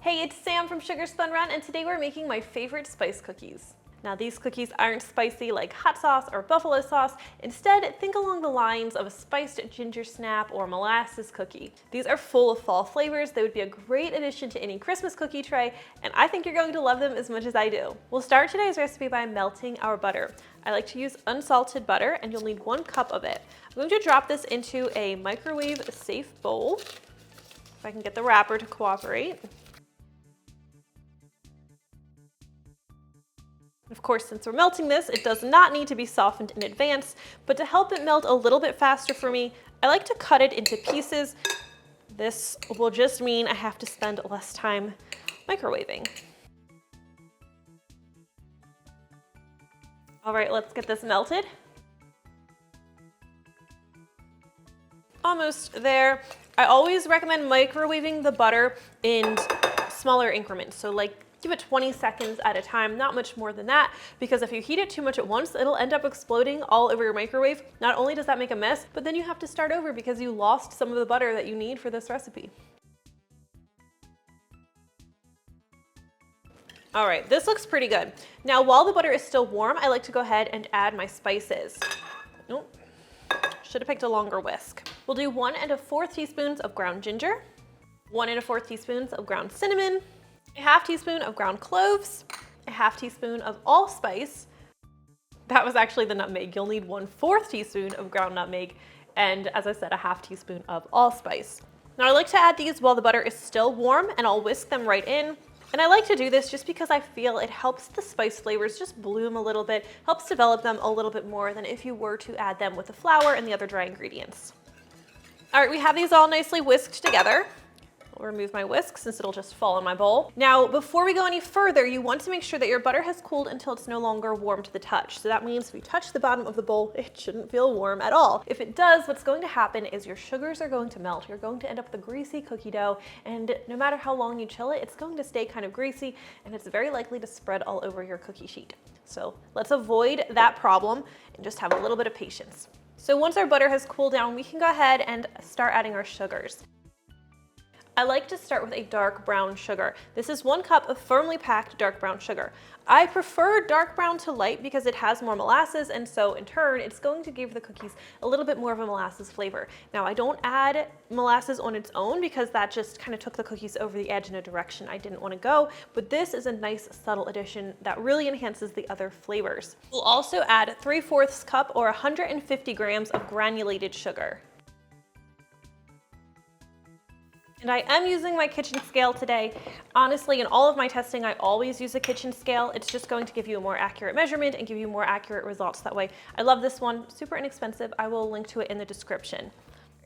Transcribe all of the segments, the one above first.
Hey, it's Sam from Sugar Spun Run, and today we're making my favorite spice cookies. Now these cookies aren't spicy like hot sauce or buffalo sauce. Instead, think along the lines of a spiced ginger snap or molasses cookie. These are full of fall flavors. They would be a great addition to any Christmas cookie tray, and I think you're going to love them as much as I do. We'll start today's recipe by melting our butter. I like to use unsalted butter, and you'll need 1 cup of it. I'm going to drop this into a microwave-safe bowl, if I can get the wrapper to cooperate. Of course, since we're melting this, it does not need to be softened in advance, but to help it melt a little bit faster for me, I like to cut it into pieces. This will just mean I have to spend less time microwaving. All right, let's get this melted. Almost there. I always recommend microwaving the butter in smaller increments, so like give it 20 seconds at a time, not much more than that, because if you heat it too much at once, it'll end up exploding all over your microwave. Not only does that make a mess, but then you have to start over because you lost some of the butter that you need for this recipe. All right, this looks pretty good. Now, while the butter is still warm, I like to go ahead and add my spices. Nope, should have picked a longer whisk. We'll do 1 1/4 teaspoons of ground ginger, 1 1/4 teaspoons of ground cinnamon, a 1/2 teaspoon of ground cloves, a 1/2 teaspoon of allspice. That was actually the nutmeg. You'll need 1/4 teaspoon of ground nutmeg, and as I said, a 1/2 teaspoon of allspice. Now I like to add these while the butter is still warm, and I'll whisk them right in. And I like to do this just because I feel it helps the spice flavors just bloom a little bit, helps develop them a little bit more than if you were to add them with the flour and the other dry ingredients. All right, we have these all nicely whisked together. I'll remove my whisk since it'll just fall in my bowl. Now, before we go any further, you want to make sure that your butter has cooled until it's no longer warm to the touch. So that means if you touch the bottom of the bowl, it shouldn't feel warm at all. If it does, what's going to happen is your sugars are going to melt. You're going to end up with a greasy cookie dough, and no matter how long you chill it, it's going to stay kind of greasy, and it's very likely to spread all over your cookie sheet. So let's avoid that problem and just have a little bit of patience. So once our butter has cooled down, we can go ahead and start adding our sugars. I like to start with a dark brown sugar. This is 1 cup of firmly packed dark brown sugar. I prefer dark brown to light because it has more molasses, and so in turn, it's going to give the cookies a little bit more of a molasses flavor. Now, I don't add molasses on its own because that just kind of took the cookies over the edge in a direction I didn't want to go, but this is a nice subtle addition that really enhances the other flavors. We'll also add 3/4 cup or 150 grams of granulated sugar. And I am using my kitchen scale today. Honestly, in all of my testing, I always use a kitchen scale. It's just going to give you a more accurate measurement and give you more accurate results that way. I love this one, super inexpensive. I will link to it in the description.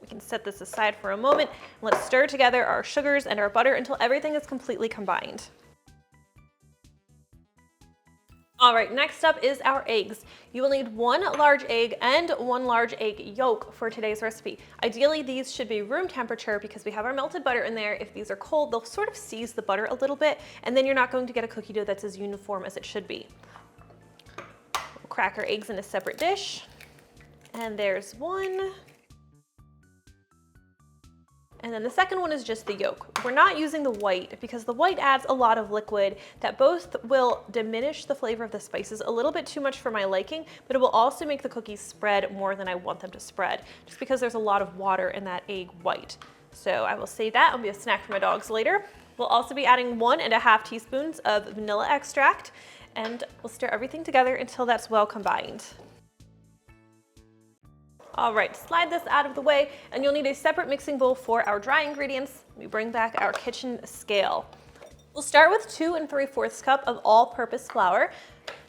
We can set this aside for a moment. Let's stir together our sugars and our butter until everything is completely combined. All right, next up is our eggs. You will need 1 large egg and 1 large egg yolk for today's recipe. Ideally, these should be room temperature because we have our melted butter in there. If these are cold, they'll sort of seize the butter a little bit, and then you're not going to get a cookie dough that's as uniform as it should be. We'll crack our eggs in a separate dish, and there's 1. And then the second one is just the yolk. We're not using the white because the white adds a lot of liquid that both will diminish the flavor of the spices a little bit too much for my liking, but it will also make the cookies spread more than I want them to spread, just because there's a lot of water in that egg white. So I will save that. It'll be a snack for my dogs later. We'll also be adding 1 1/2 teaspoons of vanilla extract, and we'll stir everything together until that's well combined. All right, slide this out of the way, and you'll need a separate mixing bowl for our dry ingredients. We bring back our kitchen scale. We'll start with 2 3/4 cup of all-purpose flour.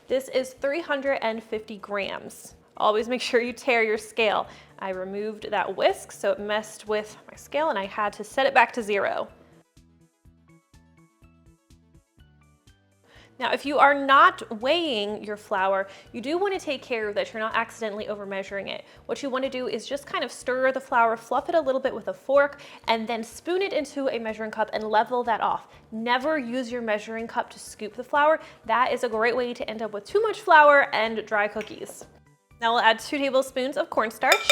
This is 350 grams. Always make sure you tear your scale. I removed that whisk, so it messed with my scale, and I had to set it back to 0. Now, if you are not weighing your flour, you do want to take care that you're not accidentally over measuring it. What you want to do is just kind of stir the flour, fluff it a little bit with a fork, and then spoon it into a measuring cup and level that off. Never use your measuring cup to scoop the flour. That is a great way to end up with too much flour and dry cookies. Now we'll add 2 tablespoons of cornstarch.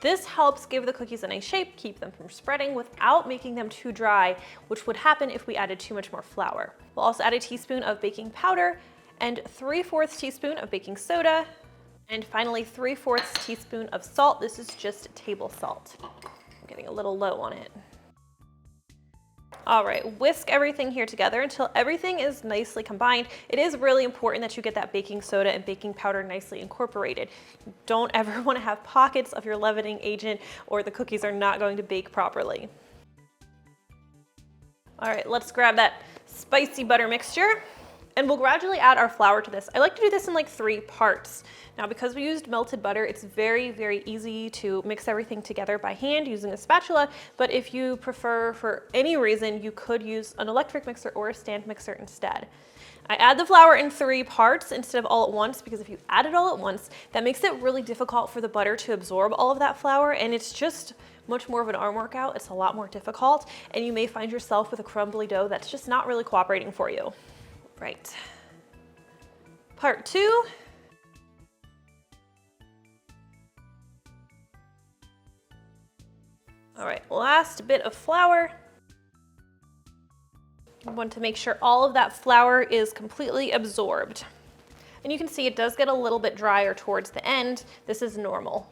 This helps give the cookies a nice shape, keep them from spreading without making them too dry, which would happen if we added too much more flour. We'll also add a teaspoon of baking powder and 3/4 teaspoon of baking soda, and finally 3/4 teaspoon of salt. This is just table salt. I'm getting a little low on it. All right, whisk everything here together until everything is nicely combined. It is really important that you get that baking soda and baking powder nicely incorporated. You don't ever want to have pockets of your leavening agent or the cookies are not going to bake properly. All right, let's grab that spicy butter mixture and we'll gradually add our flour to this. I like to do this in like 3 parts. Now, because we used melted butter, it's very, very easy to mix everything together by hand using a spatula, but if you prefer, for any reason, you could use an electric mixer or a stand mixer instead. I add the flour in 3 parts instead of all at once, because if you add it all at once, that makes it really difficult for the butter to absorb all of that flour, and it's just much more of an arm workout. It's a lot more difficult, and you may find yourself with a crumbly dough that's just not really cooperating for you. Right. Part 2. All right, last bit of flour. You want to make sure all of that flour is completely absorbed. And you can see it does get a little bit drier towards the end. This is normal.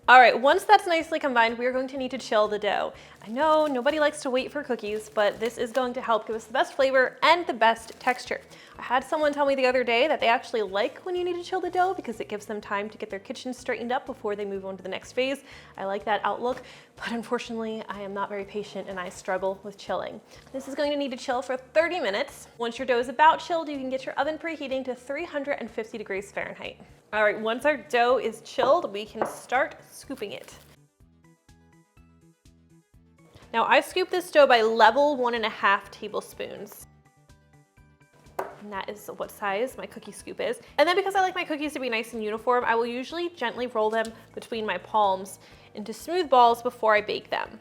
All right, once that's nicely combined, we are going to need to chill the dough. I know nobody likes to wait for cookies, but this is going to help give us the best flavor and the best texture. I had someone tell me the other day that they actually like when you need to chill the dough because it gives them time to get their kitchen straightened up before they move on to the next phase. I like that outlook, but unfortunately, I am not very patient and I struggle with chilling. This is going to need to chill for 30 minutes. Once your dough is about chilled, you can get your oven preheating to 350 degrees Fahrenheit. All right, once our dough is chilled, we can start scooping it. Now I scoop this dough by level 1.5 tablespoons. And that is what size my cookie scoop is. And then because I like my cookies to be nice and uniform, I will usually gently roll them between my palms into smooth balls before I bake them.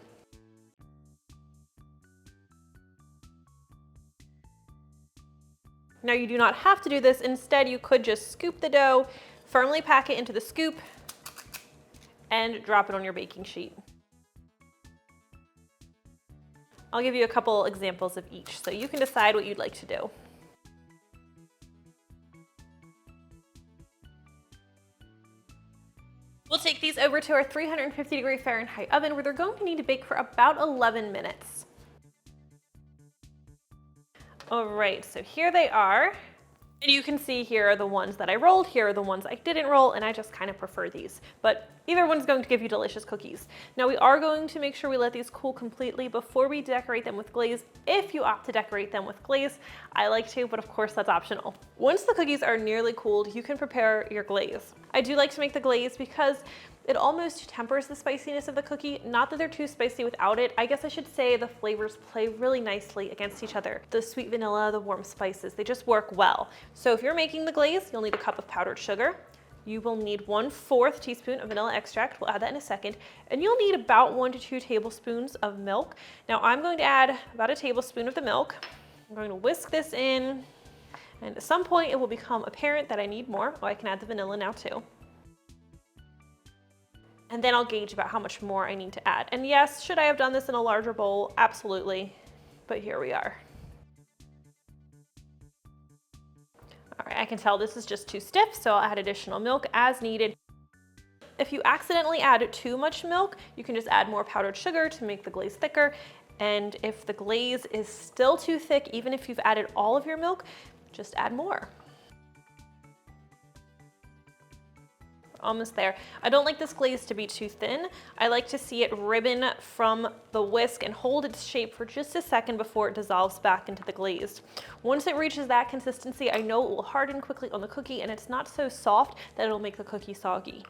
Now you do not have to do this. Instead, you could just scoop the dough, firmly pack it into the scoop, and drop it on your baking sheet. I'll give you a couple examples of each, so you can decide what you'd like to do. We'll take these over to our 350 degree Fahrenheit oven where they're going to need to bake for about 11 minutes. All right, so here they are. And you can see here are the ones that I rolled, here are the ones I didn't roll, and I just kind of prefer these. But either one's going to give you delicious cookies. Now we are going to make sure we let these cool completely before we decorate them with glaze, if you opt to decorate them with glaze. I like to, but of course that's optional. Once the cookies are nearly cooled, you can prepare your glaze. I do like to make the glaze because it almost tempers the spiciness of the cookie. Not that they're too spicy without it. I guess I should say the flavors play really nicely against each other. The sweet vanilla, the warm spices, they just work well. So if you're making the glaze, you'll need a cup of powdered sugar. You will need 1/4 teaspoon of vanilla extract. We'll add that in a second. And you'll need about 1 to 2 tablespoons of milk. Now I'm going to add about a tablespoon of the milk. I'm going to whisk this in. And at some point it will become apparent that I need more. Oh, I can add the vanilla now too. And then I'll gauge about how much more I need to add. And yes, should I have done this in a larger bowl? Absolutely, but here we are. All right, I can tell this is just too stiff, so I'll add additional milk as needed. If you accidentally add too much milk, you can just add more powdered sugar to make the glaze thicker. And if the glaze is still too thick, even if you've added all of your milk, just add more. Almost there. I don't like this glaze to be too thin. I like to see it ribbon from the whisk and hold its shape for just a second before it dissolves back into the glaze. Once it reaches that consistency, I know it will harden quickly on the cookie and it's not so soft that it'll make the cookie soggy.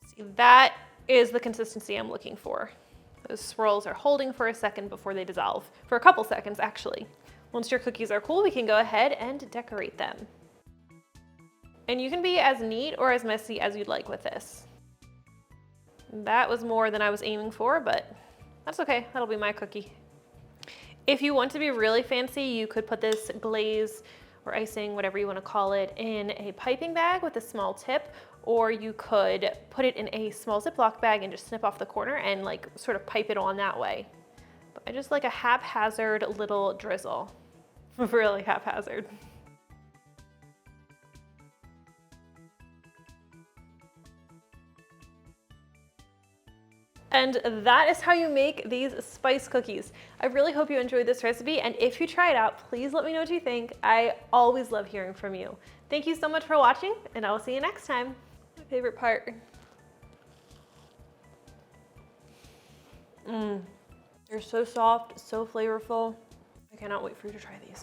See, that is the consistency I'm looking for. Those swirls are holding for a second before they dissolve. For a couple seconds, actually. Once your cookies are cool, we can go ahead and decorate them. And you can be as neat or as messy as you'd like with this. That was more than I was aiming for, but that's okay. That'll be my cookie. If you want to be really fancy, you could put this glaze or icing, whatever you want to call it, in a piping bag with a small tip, or you could put it in a small Ziploc bag and just snip off the corner and like sort of pipe it on that way. But I just like a haphazard little drizzle, really haphazard. And that is how you make these spice cookies. I really hope you enjoyed this recipe, and if you try it out, please let me know what you think. I always love hearing from you. Thank you so much for watching, and I will see you next time. My favorite part. They're so soft, so flavorful. I cannot wait for you to try these.